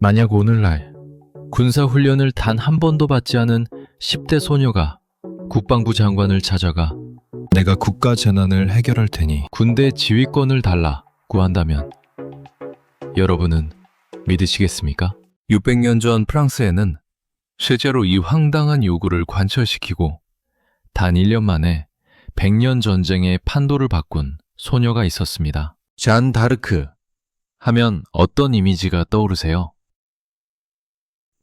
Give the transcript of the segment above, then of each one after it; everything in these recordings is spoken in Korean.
만약 오늘날 군사훈련을 단 한 번도 받지 않은 10대 소녀가 국방부 장관을 찾아가 내가 국가 재난을 해결할 테니 군대 지휘권을 달라 구한다면 여러분은 믿으시겠습니까? 600년 전 프랑스에는 실제로 이 황당한 요구를 관철시키고 단 1년 만에 100년 전쟁의 판도를 바꾼 소녀가 있었습니다. 잔 다르크 하면 어떤 이미지가 떠오르세요?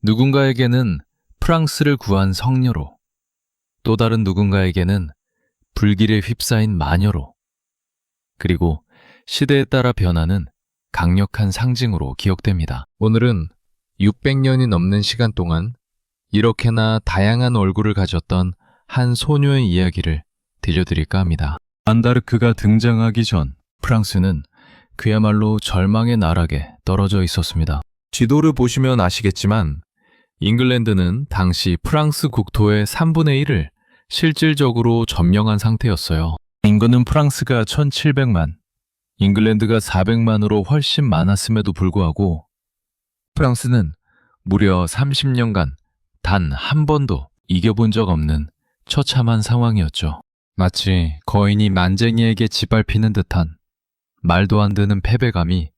누군가에게는 프랑스를 구한 성녀로, 또 다른 누군가에게는 불길에 휩싸인 마녀로, 그리고 시대에 따라 변하는 강력한 상징으로 기억됩니다. 오늘은 600년이 넘는 시간 동안 이렇게나 다양한 얼굴을 가졌던 한 소녀의 이야기를 들려드릴까 합니다. 안다르크가 등장하기 전 프랑스는 그야말로 절망의 나락에 떨어져 있었습니다. 지도를 보시면 아시겠지만 잉글랜드는 당시 프랑스 국토의 3분의 1을 실질적으로 점령한 상태였어요. 인구는 프랑스가 1700만, 잉글랜드가 400만으로 훨씬 많았음에도 불구하고 프랑스는 무려 30년간 단 한 번도 이겨본 적 없는 처참한 상황이었죠. 마치 거인이 만쟁이에게 짓밟히는 듯한 말도 안 되는 패배감이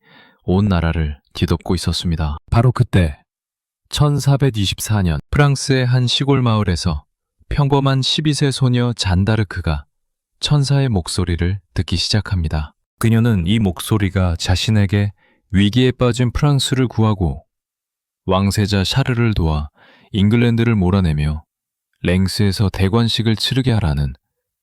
온 나라를 뒤덮고 있었습니다. 바로 그때 1424년 프랑스의 한 시골 마을에서 평범한 12세 소녀 잔다르크가 천사의 목소리를 듣기 시작합니다. 그녀는 이 목소리가 자신에게 위기에 빠진 프랑스를 구하고 왕세자 샤르를 도와 잉글랜드를 몰아내며 랭스에서 대관식을 치르게 하라는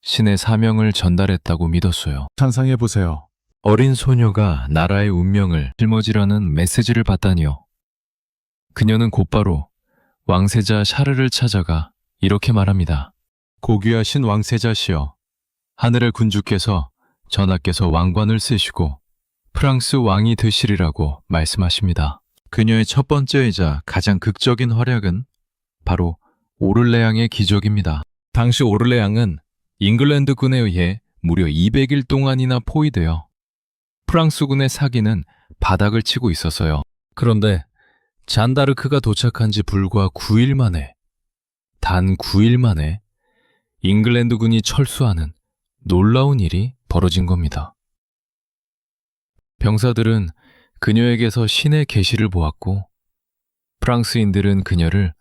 신의 사명을 전달했다고 믿었어요. 상상해보세요. 어린 소녀가 나라의 운명을 짊어지려는 메시지를 받다니요. 그녀는 곧바로 왕세자 샤르를 찾아가 이렇게 말합니다. 고귀하신 왕세자시여, 하늘의 군주께서 전하께서 왕관을 쓰시고 프랑스 왕이 되시리라고 말씀하십니다. 그녀의 첫 번째이자 가장 극적인 활약은 바로 오를레앙의 기적입니다. 당시 오를레앙은 잉글랜드군에 의해 무려 200일 동안이나 포위되어 프랑스군의 사기는 바닥을 치고 있었어요. 그런데 잔다르크가 도착한 지 불과 9일 만에, 단 9일 만에 잉글랜드군이 철수하는 놀라운 일이 벌어진 겁니다. 병사들은 그녀에게서 신의 계시를 보았고 프랑스인들은 그녀를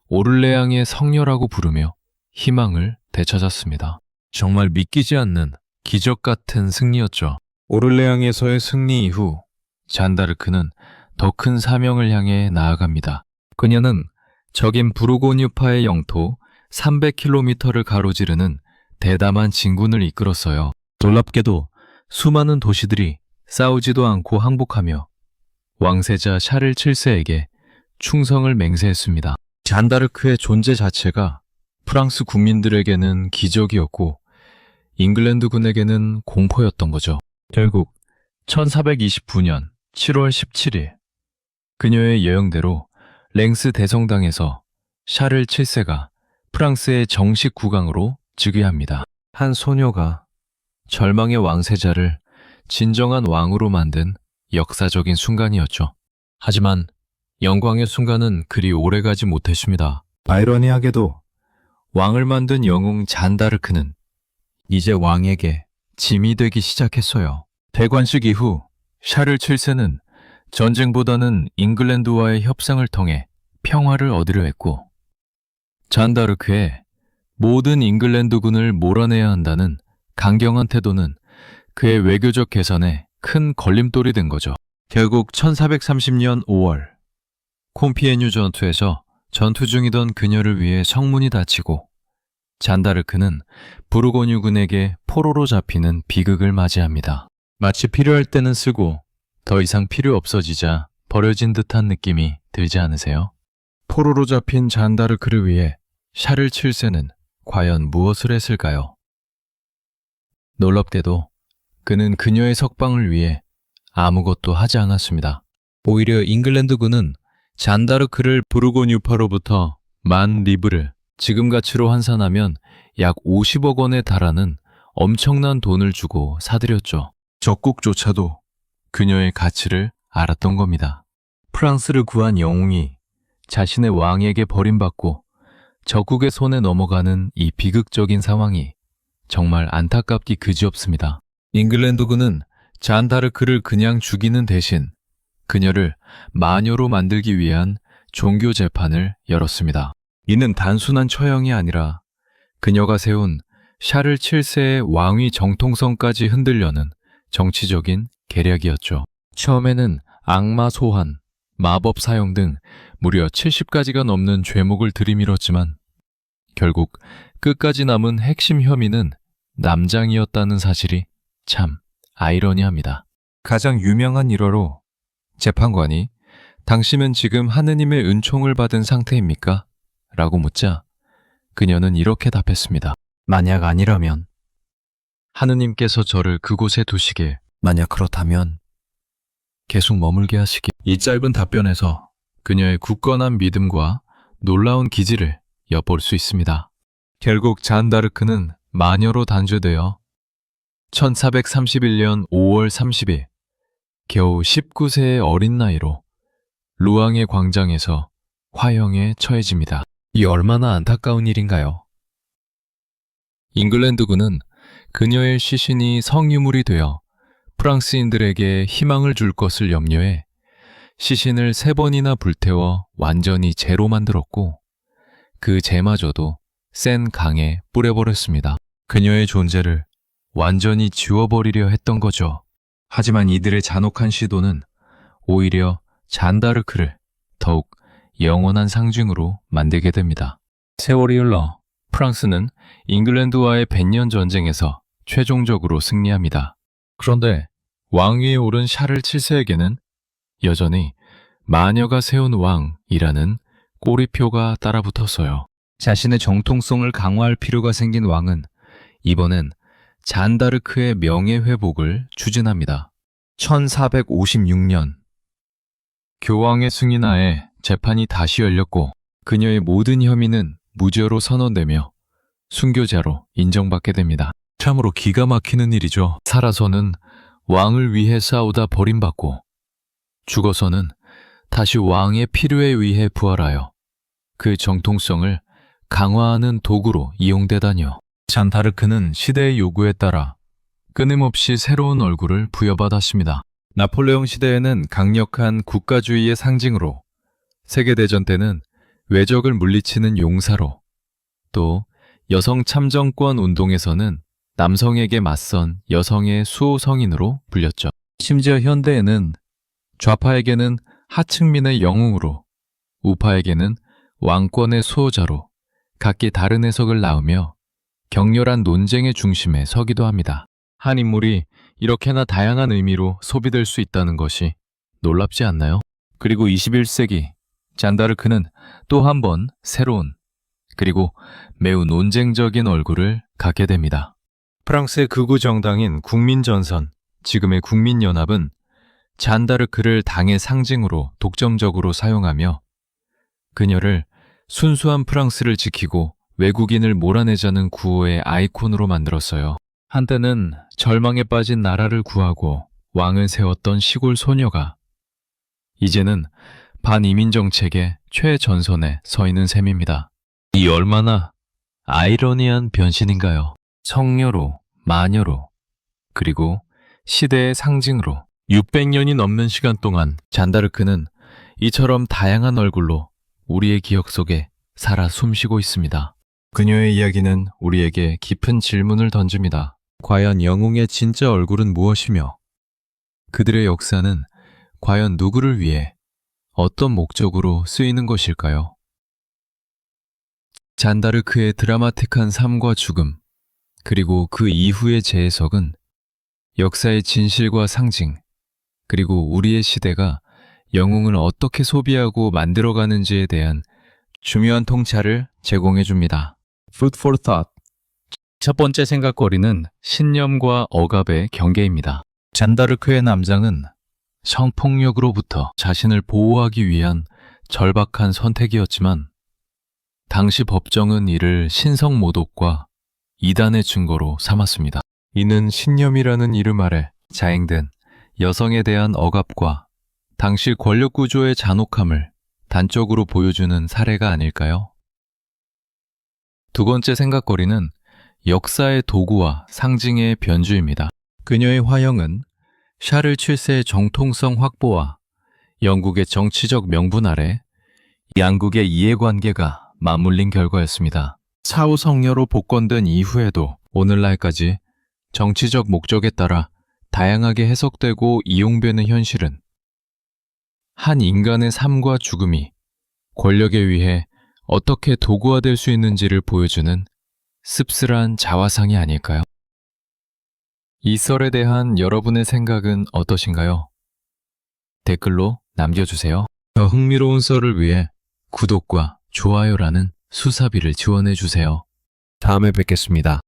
오를레앙의 성녀라고 부르며 희망을 되찾았습니다. 정말 믿기지 않는 기적 같은 승리였죠. 오를레앙에서의 승리 이후 잔다르크는 더 큰 사명을 향해 나아갑니다. 그녀는 적인 부르고뉴파의 영토 300km를 가로지르는 대담한 진군을 이끌었어요. 놀랍게도 수많은 도시들이 싸우지도 않고 항복하며 왕세자 샤를 7세에게 충성을 맹세했습니다. 잔다르크의 존재 자체가 프랑스 국민들에게는 기적이었고 잉글랜드군에게는 공포였던 거죠. 결국 1429년 7월 17일 그녀의 예언대로 랭스 대성당에서 샤를 7세가 프랑스의 정식 국왕으로 즉위합니다. 한 소녀가 절망의 왕세자를 진정한 왕으로 만든 역사적인 순간이었죠. 하지만 영광의 순간은 그리 오래가지 못했습니다. 아이러니하게도 왕을 만든 영웅 잔다르크는 이제 왕에게 짐이 되기 시작했어요. 대관식 이후 샤를 7세는 전쟁보다는 잉글랜드와의 협상을 통해 평화를 얻으려 했고 잔다르크의 모든 잉글랜드군을 몰아내야 한다는 강경한 태도는 그의 외교적 개선에 큰 걸림돌이 된 거죠. 결국 1430년 5월 콤피에뉴 전투에서 전투 중이던 그녀를 위해 성문이 닫히고 잔다르크는 부르고뉴군에게 포로로 잡히는 비극을 맞이합니다. 마치 필요할 때는 쓰고 더 이상 필요 없어지자 버려진 듯한 느낌이 들지 않으세요? 포로로 잡힌 잔다르크를 위해 샤를 7세는 과연 무엇을 했을까요? 놀랍게도 그는 그녀의 석방을 위해 아무것도 하지 않았습니다. 오히려 잉글랜드군은 잔다르크를 부르고뉴파로부터 만 리브를 지금 가치로 환산하면 약 50억 원에 달하는 엄청난 돈을 주고 사들였죠. 적국조차도 그녀의 가치를 알았던 겁니다. 프랑스를 구한 영웅이 자신의 왕에게 버림받고 적국의 손에 넘어가는 이 비극적인 상황이 정말 안타깝기 그지없습니다. 잉글랜드군은 잔 다르크를 그냥 죽이는 대신 그녀를 마녀로 만들기 위한 종교 재판을 열었습니다. 이는 단순한 처형이 아니라 그녀가 세운 샤를 7세의 왕위 정통성까지 흔들려는 정치적인 계략이었죠. 처음에는 악마 소환, 마법 사용 등 무려 70가지가 넘는 죄목을 들이밀었지만 결국 끝까지 남은 핵심 혐의는 남장이었다는 사실이 참 아이러니합니다. 가장 유명한 일화로 재판관이 당신은 지금 하느님의 은총을 받은 상태입니까? 라고 묻자 그녀는 이렇게 답했습니다. 만약 아니라면 하느님께서 저를 그곳에 두시길, 만약 그렇다면 계속 머물게 하시길. 이 짧은 답변에서 그녀의 굳건한 믿음과 놀라운 기질을 엿볼 수 있습니다. 결국 잔 다르크는 마녀로 단죄되어 1431년 5월 30일 겨우 19세의 어린 나이로 루앙의 광장에서 화형에 처해집니다. 이 얼마나 안타까운 일인가요? 잉글랜드군은 그녀의 시신이 성유물이 되어 프랑스인들에게 희망을 줄 것을 염려해 시신을 3번이나 불태워 완전히 재로 만들었고 그 재마저도 센 강에 뿌려버렸습니다. 그녀의 존재를 완전히 지워버리려 했던 거죠. 하지만 이들의 잔혹한 시도는 오히려 잔 다르크를 더욱 영원한 상징으로 만들게 됩니다. 세월이 흘러 프랑스는 잉글랜드와의 100년 전쟁에서 최종적으로 승리합니다. 그런데 왕위에 오른 샤를 7세에게는 여전히 마녀가 세운 왕이라는 꼬리표가 따라붙었어요. 자신의 정통성을 강화할 필요가 생긴 왕은 이번엔 잔 다르크의 명예회복을 추진합니다. 1456년 교황의 승인하에 재판이 다시 열렸고 그녀의 모든 혐의는 무죄로 선언되며 순교자로 인정받게 됩니다. 참으로 기가 막히는 일이죠. 살아서는 왕을 위해 싸우다 버림받고 죽어서는 다시 왕의 필요에 의해 부활하여 그 정통성을 강화하는 도구로 이용되다니요. 잔 다르크는 시대의 요구에 따라 끊임없이 새로운 얼굴을 부여받았습니다. 나폴레옹 시대에는 강력한 국가주의의 상징으로, 세계대전 때는 외적을 물리치는 용사로, 또 여성 참정권 운동에서는 남성에게 맞선 여성의 수호성인으로 불렸죠. 심지어 현대에는 좌파에게는 하층민의 영웅으로, 우파에게는 왕권의 수호자로 각기 다른 해석을 낳으며 격렬한 논쟁의 중심에 서기도 합니다. 한 인물이 이렇게나 다양한 의미로 소비될 수 있다는 것이 놀랍지 않나요? 그리고 21세기 잔 다르크는 또 한 번 새로운 그리고 매우 논쟁적인 얼굴을 갖게 됩니다. 프랑스의 극우 정당인 국민전선, 지금의 국민연합은 잔 다르크를 당의 상징으로 독점적으로 사용하며 그녀를 순수한 프랑스를 지키고 외국인을 몰아내자는 구호의 아이콘으로 만들었어요. 한때는 절망에 빠진 나라를 구하고 왕을 세웠던 시골 소녀가 이제는 반이민 정책의 최전선에 서 있는 셈입니다. 이 얼마나 아이러니한 변신인가요? 성녀로, 마녀로, 그리고 시대의 상징으로 600년이 넘는 시간 동안 잔 다르크는 이처럼 다양한 얼굴로 우리의 기억 속에 살아 숨쉬고 있습니다. 그녀의 이야기는 우리에게 깊은 질문을 던집니다. 과연 영웅의 진짜 얼굴은 무엇이며 그들의 역사는 과연 누구를 위해 어떤 목적으로 쓰이는 것일까요? 잔 다르크의 드라마틱한 삶과 죽음, 그리고 그 이후의 재해석은 역사의 진실과 상징, 그리고 우리의 시대가 영웅을 어떻게 소비하고 만들어가는지에 대한 중요한 통찰을 제공해 줍니다. Food for thought. 첫 번째 생각거리는 신념과 억압의 경계입니다. 잔 다르크의 남장은 성폭력으로부터 자신을 보호하기 위한 절박한 선택이었지만 당시 법정은 이를 신성모독과 이단의 증거로 삼았습니다. 이는 신념이라는 이름 아래 자행된 여성에 대한 억압과 당시 권력 구조의 잔혹함을 단적으로 보여주는 사례가 아닐까요? 두 번째 생각거리는 역사의 도구와 상징의 변주입니다. 그녀의 화형은 샤를 7세의 정통성 확보와 영국의 정치적 명분 아래 양국의 이해관계가 맞물린 결과였습니다. 사후 성녀로 복권된 이후에도 오늘날까지 정치적 목적에 따라 다양하게 해석되고 이용되는 현실은 한 인간의 삶과 죽음이 권력에 의해 어떻게 도구화될 수 있는지를 보여주는 씁쓸한 자화상이 아닐까요? 이 썰에 대한 여러분의 생각은 어떠신가요? 댓글로 남겨주세요. 더 흥미로운 썰을 위해 구독과 좋아요라는 수사비를 지원해주세요. 다음에 뵙겠습니다.